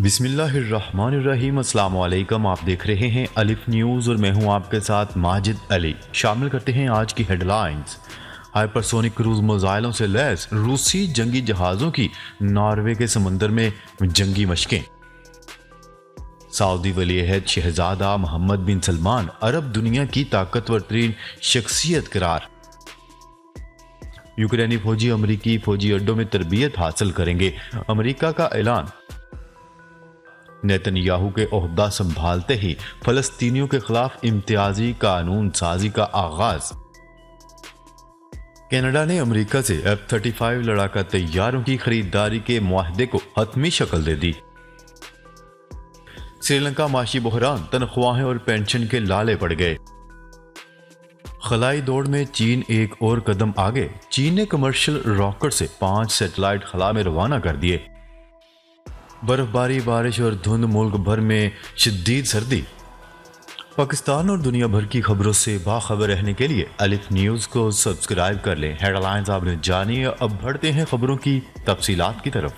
بسم اللہ الرحمن الرحیم۔ السلام علیکم، آپ دیکھ رہے ہیں الف نیوز اور میں ہوں آپ کے ساتھ ماجد علی۔ شامل کرتے ہیں آج کی ہیڈ لائنز۔ ہائپرسونک کروز میزائلوں سے لیس روسی جنگی جہازوں کی ناروے کے سمندر میں جنگی مشقیں۔ سعودی ولی عہد شہزادہ محمد بن سلمان عرب دنیا کی طاقتور ترین شخصیت قرار۔ یوکرینی فوجی امریکی فوجی اڈوں میں تربیت حاصل کریں گے، امریکہ کا اعلان۔ نیتن یاہو کے عہدہ سنبھالتے ہی فلسطینیوں کے خلاف امتیازی قانون سازی کا آغاز۔ کینیڈا نے امریکہ سے F-35 لڑاکا طیاروں کی خریداری کے معاہدے کو حتمی شکل دے دی۔ سری لنکا معاشی بحران، تنخواہیں اور پینشن کے لالے پڑ گئے۔ خلائی دوڑ میں چین ایک اور قدم آگے، چین نے کمرشل راکٹ سے 5 سیٹلائٹ خلا میں روانہ کر دیے۔ برف باری، بارش اور دھند، ملک بھر میں شدید سردی۔ پاکستان اور دنیا بھر کی خبروں سے باخبر رہنے کے لیے الف نیوز کو سبسکرائب کر لیں۔ ہیڈ لائنز آپ نے جانی، اب بڑھتے ہیں خبروں کی تفصیلات کی طرف۔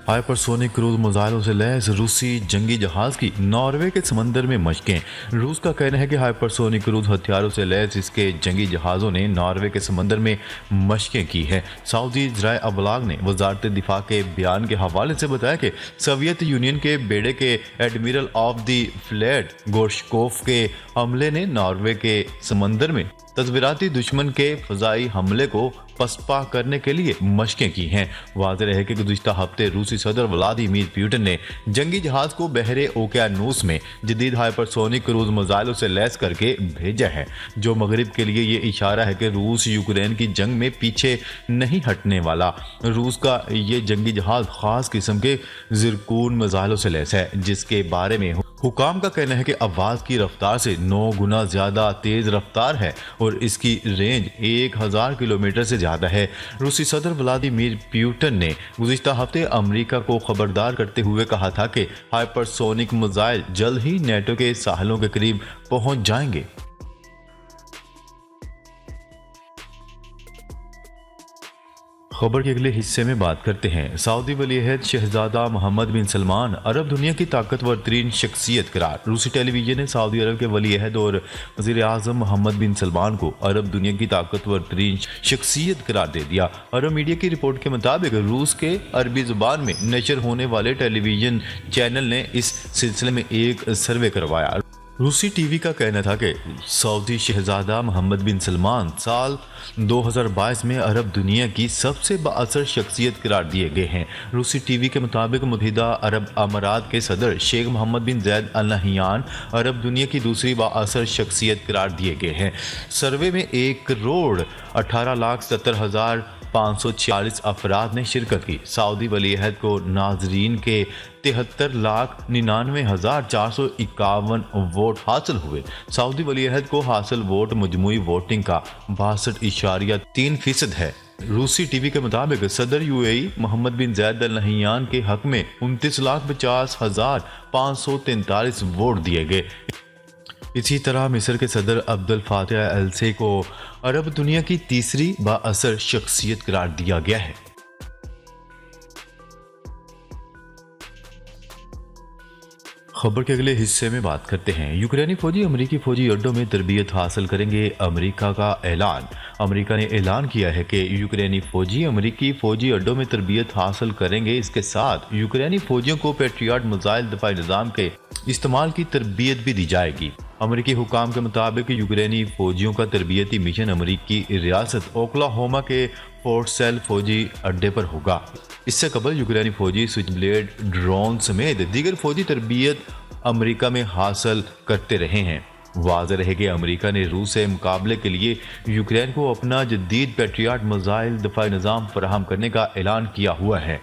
ہائپرسونک کروز میزائلوں سے لیس روسی جنگی جہاز کی ناروے کے سمندر میں مشقیں۔ روس کا کہنا ہے کہ ہائپرسونک کروز ہتھیاروں سے لیس اس کے جنگی جہازوں نے ناروے کے سمندر میں مشقیں کی ہیں۔ سعودی ذرائع ابلاغ نے وزارت دفاع کے بیان کے حوالے سے بتایا کہ سوویت یونین کے بیڑے کے ایڈمرل آف دی فلیٹ گورشکوف کے عملے نے ناروے کے سمندر میں تصویراتی دشمن کے فضائی حملے کو پسپا کرنے کے لیے مشقیں کی ہیں۔ واضح ہے کہ گزشتہ ہفتے روسی صدر ولادیمیر پوٹن نے جنگی جہاز کو بحر اوقیانوس میں جدید ہائپرسونک کروز میزائلوں سے لیس کر کے بھیجا ہے، جو مغرب کے لیے یہ اشارہ ہے کہ روس یوکرین کی جنگ میں پیچھے نہیں ہٹنے والا۔ روس کا یہ جنگی جہاز خاص قسم کے زرکون میزائلوں سے لیس ہے، جس کے بارے میں حکام کا کہنا ہے کہ آواز کی رفتار سے 9 گنا زیادہ تیز رفتار ہے اور اس کی رینج 1000 کلومیٹر سے زیادہ ہے۔ روسی صدر ولادیمیر پوٹن نے گزشتہ ہفتے امریکہ کو خبردار کرتے ہوئے کہا تھا کہ ہائپرسونک میزائل جلد ہی نیٹو کے ساحلوں کے قریب پہنچ جائیں گے۔ خبر کے اگلے حصے میں بات کرتے ہیں۔ سعودی ولی عہد شہزادہ محمد بن سلمان عرب دنیا کی طاقتور ترین شخصیت قرار۔ روسی ٹیلی ویژن نے سعودی عرب کے ولی عہد اور وزیر اعظم محمد بن سلمان کو عرب دنیا کی طاقتور ترین شخصیت قرار دے دیا۔ عرب میڈیا کی رپورٹ کے مطابق روس کے عربی زبان میں نشر ہونے والے ٹیلی ویژن چینل نے اس سلسلے میں ایک سروے کروایا۔ روسی ٹی وی کا کہنا تھا کہ سعودی شہزادہ محمد بن سلمان سال 2022 میں عرب دنیا کی سب سے بااثر شخصیت قرار دیے گئے ہیں۔ روسی ٹی وی کے مطابق متحدہ عرب امارات کے صدر شیخ محمد بن زید ال نہیان عرب دنیا کی دوسری بااثر شخصیت قرار دیے گئے ہیں۔ سروے میں 1,18,70,546 افراد نے شرکت کی۔ سعودی ولی عہد کو ناظرین کے 73,99,451 ووٹ حاصل ہوئے۔ سعودی ولی عہد کو حاصل ووٹ مجموعی ووٹنگ کا 62.3% ہے۔ روسی ٹی وی کے مطابق صدر UAE محمد بن زید ال نہیان کے حق میں 29,50,543 ووٹ دیے گئے۔ اسی طرح مصر کے صدر عبد الفاتح السی کو عرب دنیا کی تیسری بااثر شخصیت قرار دیا گیا ہے۔ خبر کے اگلے حصے میں بات کرتے ہیں۔ یوکرینی فوجی امریکی فوجی اڈوں میں تربیت حاصل کریں گے، امریکہ کا اعلان۔ امریکہ نے اعلان کیا ہے کہ یوکرینی فوجی امریکی فوجی اڈوں میں تربیت حاصل کریں گے۔ اس کے ساتھ یوکرینی فوجیوں کو پیٹریاٹ میزائل دفاعی نظام کے استعمال کی تربیت بھی دی جائے گی۔ امریکی حکام کے مطابق یوکرینی فوجیوں کا تربیتی مشن امریکی ریاست اوکلاہوما کے فورٹ سیل فوجی اڈے پر ہوگا۔ اس سے قبل یوکرینی فوجی سوئچ بلیڈ ڈرون سمیت دیگر فوجی تربیت امریکہ میں حاصل کرتے رہے ہیں۔ واضح رہے کہ امریکہ نے روس سے مقابلے کے لیے یوکرین کو اپنا جدید پیٹریاٹ میزائل دفاعی نظام فراہم کرنے کا اعلان کیا ہوا ہے۔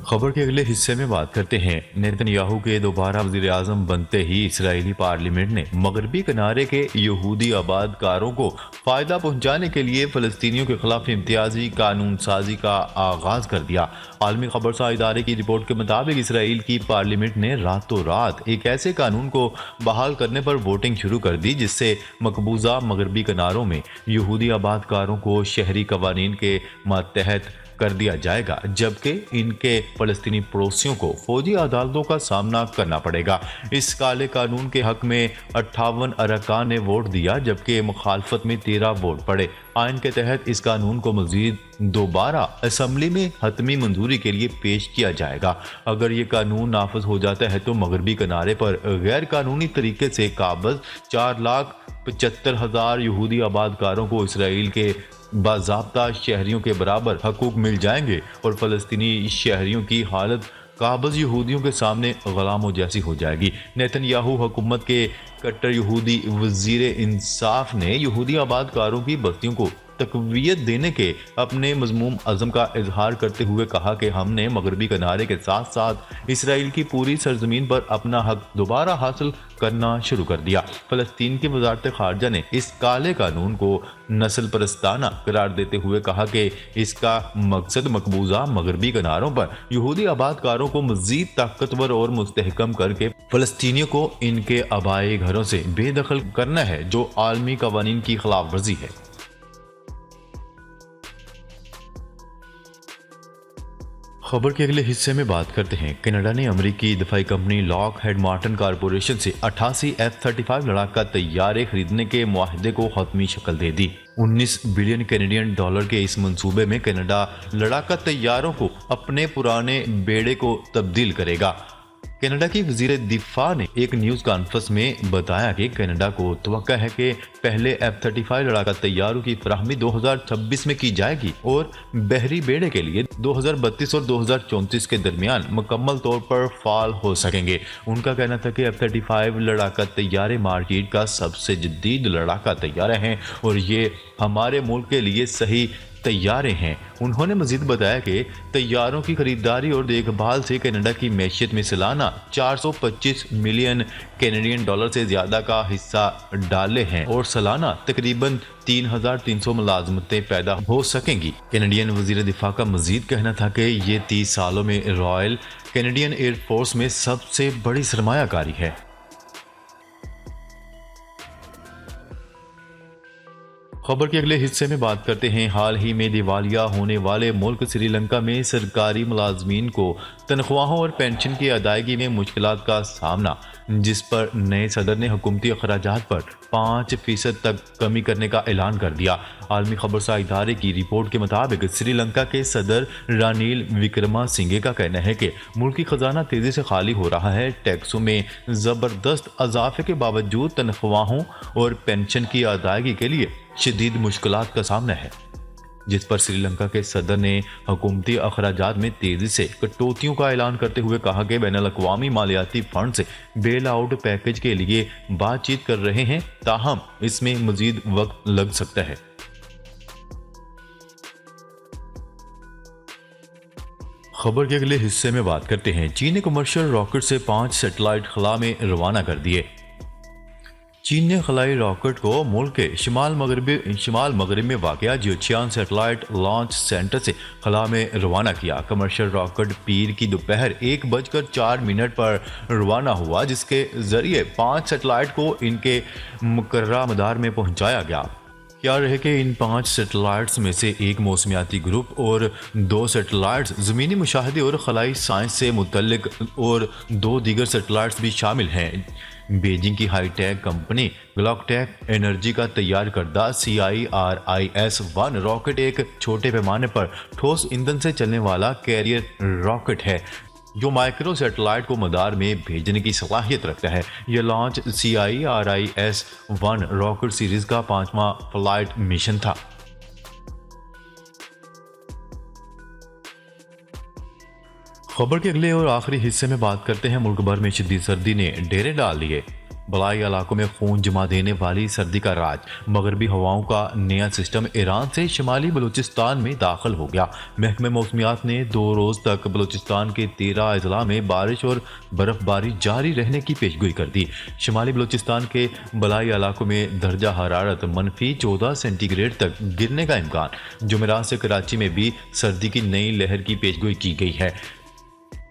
خبر کے اگلے حصے میں بات کرتے ہیں۔ نیتن یاہو کے دوبارہ وزیر اعظم بنتے ہی اسرائیلی پارلیمنٹ نے مغربی کنارے کے یہودی آباد کاروں کو فائدہ پہنچانے کے لیے فلسطینیوں کے خلاف امتیازی قانون سازی کا آغاز کر دیا۔ عالمی خبرساز ادارے کی رپورٹ کے مطابق اسرائیل کی پارلیمنٹ نے راتوں رات ایک ایسے قانون کو بحال کرنے پر ووٹنگ شروع کر دی جس سے مقبوضہ مغربی کناروں میں یہودی آباد کاروں کو شہری قوانین کے ماتحت کر دیا جائے گا، جبکہ ان کے فلسطینی پڑوسیوں کو فوجی عدالتوں کا سامنا کرنا پڑے گا۔ اس کالے قانون کے حق میں 58 ارکان نے ووٹ دیا، جبکہ مخالفت میں 13 ووٹ پڑے۔ آئین کے تحت اس قانون کو مزید دوبارہ اسمبلی میں حتمی منظوری کے لیے پیش کیا جائے گا۔ اگر یہ قانون نافذ ہو جاتا ہے تو مغربی کنارے پر غیر قانونی طریقے سے قابض 4,75,000 یہودی آباد کاروں کو اسرائیل کے باضابطہ شہریوں کے برابر حقوق مل جائیں گے، اور فلسطینی شہریوں کی حالت قابض یہودیوں کے سامنے غلاموں جیسی ہو جائے گی۔ نیتن یاہو حکومت کے کٹر یہودی وزیر انصاف نے یہودی آباد کاروں کی بستیوں کو تقویت دینے کے اپنے مذموم عزم کا اظہار کرتے ہوئے کہا کہ ہم نے مغربی کنارے کے ساتھ ساتھ اسرائیل کی پوری سرزمین پر اپنا حق دوبارہ حاصل کرنا شروع کر دیا۔ فلسطین کی وزارت خارجہ نے اس کالے قانون کو نسل پرستانہ قرار دیتے ہوئے کہا کہ اس کا مقصد مقبوضہ مغربی کناروں پر یہودی آباد کاروں کو مزید طاقتور اور مستحکم کر کے فلسطینیوں کو ان کے آبائی گھروں سے بے دخل کرنا ہے، جو عالمی قوانین کی خلاف ورزی ہے۔ خبر کے اگلے حصے میں بات کرتے ہیں۔ کینیڈا نے امریکی دفاعی کمپنی لاک ہیڈ مارٹن کارپوریشن سے 88 F-35 لڑاکا طیارے خریدنے کے معاہدے کو حتمی شکل دے دی۔ 19 بلین کینیڈین ڈالر کے اس منصوبے میں کینیڈا لڑاکا طیاروں کو اپنے پرانے بیڑے کو تبدیل کرے گا۔ کینیڈا کی وزیر دفاع نے ایک نیوز کانفرنس میں بتایا کہ کینیڈا کو توقع ہے کہ پہلے F-35 لڑاکا طیاروں کی فراہمی 2026 میں کی جائے گی اور بحری بیڑے کے لیے 2032 اور 2034 کے درمیان مکمل طور پر فعال ہو سکیں گے۔ ان کا کہنا تھا کہ F-35 لڑاکا طیارے مارکیٹ کا سب سے جدید لڑاکا طیارے ہیں اور یہ ہمارے ملک کے لیے صحیح طیارے ہیں۔ انہوں نے مزید بتایا کہ طیاروں کی خریداری اور دیکھ بھال سے کینیڈا کی معیشت میں سالانہ 425 ملین کینیڈین ڈالر سے زیادہ کا حصہ ڈالے ہیں اور سالانہ تقریباً 3,300 ملازمتیں پیدا ہو سکیں گی۔ کینیڈین وزیر دفاع کا مزید کہنا تھا کہ یہ 30 سالوں میں رائل کینیڈین ایئر فورس میں سب سے بڑی سرمایہ کاری ہے۔ خبر کے اگلے حصے میں بات کرتے ہیں۔ حال ہی میں دیوالیہ ہونے والے ملک سری لنکا میں سرکاری ملازمین کو تنخواہوں اور پینشن کی ادائیگی میں مشکلات کا سامنا، جس پر نئے صدر نے حکومتی اخراجات پر 5% تک کمی کرنے کا اعلان کر دیا۔ عالمی خبرساں ادارے کی رپورٹ کے مطابق سری لنکا کے صدر رانیل وکرما سنگھے کا کہنا ہے کہ ملکی خزانہ تیزی سے خالی ہو رہا ہے۔ ٹیکسوں میں زبردست اضافے کے باوجود تنخواہوں اور پینشن کی ادائیگی کے لیے شدید مشکلات کا سامنا ہے، جس پر سری لنکا کے صدر نے حکومتی اخراجات میں تیزی سے کٹوتیوں کا اعلان کرتے ہوئے کہا کہ بین الاقوامی مالیاتی فنڈ سے بیل آؤٹ پیکج کے لیے بات چیت کر رہے ہیں، تاہم اس میں مزید وقت لگ سکتا ہے۔ خبر کے اگلے حصے میں بات کرتے ہیں۔ چین نے کمرشل راکٹ سے 5 سیٹلائٹ خلا میں روانہ کر دیے۔ چین نے خلائی راکٹ کو ملک کے شمال مغرب میں واقع جیوچیان سیٹلائٹ لانچ سینٹر سے خلا میں روانہ کیا۔ کمرشل راکٹ پیر کی دوپہر 1:04 پر روانہ ہوا، جس کے ذریعے 5 سیٹلائٹ کو ان کے مقررہ مدار میں پہنچایا گیا۔ کیا رہے کہ ان 5 سیٹلائٹس میں سے ایک موسمیاتی گروپ اور 2 سیٹلائٹس زمینی مشاہدے اور خلائی سائنس سے متعلق اور 2 دیگر سیٹلائٹس بھی شامل ہیں۔ بیجنگ کی ہائی ٹیک کمپنی گلاکٹیک انرجی کا تیار کردہ CIRIS-1 راکٹ ایک چھوٹے پیمانے پر ٹھوس ایندھن سے چلنے والا کیریئر راکٹ ہے جو مائکرو سیٹلائٹ کو مدار میں بھیجنے کی صلاحیت رکھتا ہے۔ یہ لانچ CIRIS-1 راکٹ سیریز کا 5واں فلائٹ مشن تھا۔ خبر کے اگلے اور آخری حصے میں بات کرتے ہیں۔ ملک بھر میں شدید سردی نے ڈیرے ڈال لیے، بلائی علاقوں میں خون جما دینے والی سردی کا راج۔ مغربی ہواؤں کا نیا سسٹم ایران سے شمالی بلوچستان میں داخل ہو گیا۔ محکمہ موسمیات نے 2 روز تک بلوچستان کے 13 اضلاع میں بارش اور برف باری جاری رہنے کی پیشگوئی کر دی۔ شمالی بلوچستان کے بلائی علاقوں میں درجہ حرارت -14 سینٹی گریڈ تک گرنے کا امکان۔ جمعرات سے کراچی میں بھی سردی کی نئی لہر کی پیشگوئی کی گئی ہے۔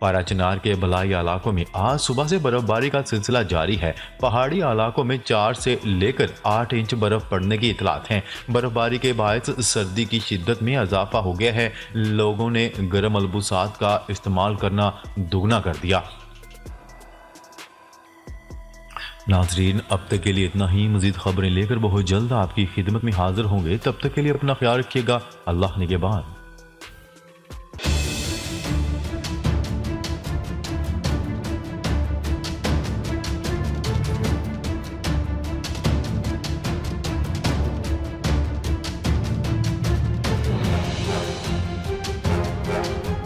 پارا چنار کے بلائی علاقوں میں آج صبح سے برف باری کا سلسلہ جاری ہے۔ پہاڑی علاقوں میں 4 سے لے کر 8 انچ برف پڑنے کی اطلاعات ہیں۔ برف باری کے باعث سردی کی شدت میں اضافہ ہو گیا ہے۔ لوگوں نے گرم ملبوسات کا استعمال کرنا دوگنا کر دیا۔ ناظرین، اب تک کے لیے اتنا ہی۔ مزید خبریں لے کر بہت جلد آپ کی خدمت میں حاضر ہوں گے۔ تب تک کے لیے اپنا خیال رکھیے گا۔ اللہ نگہبان۔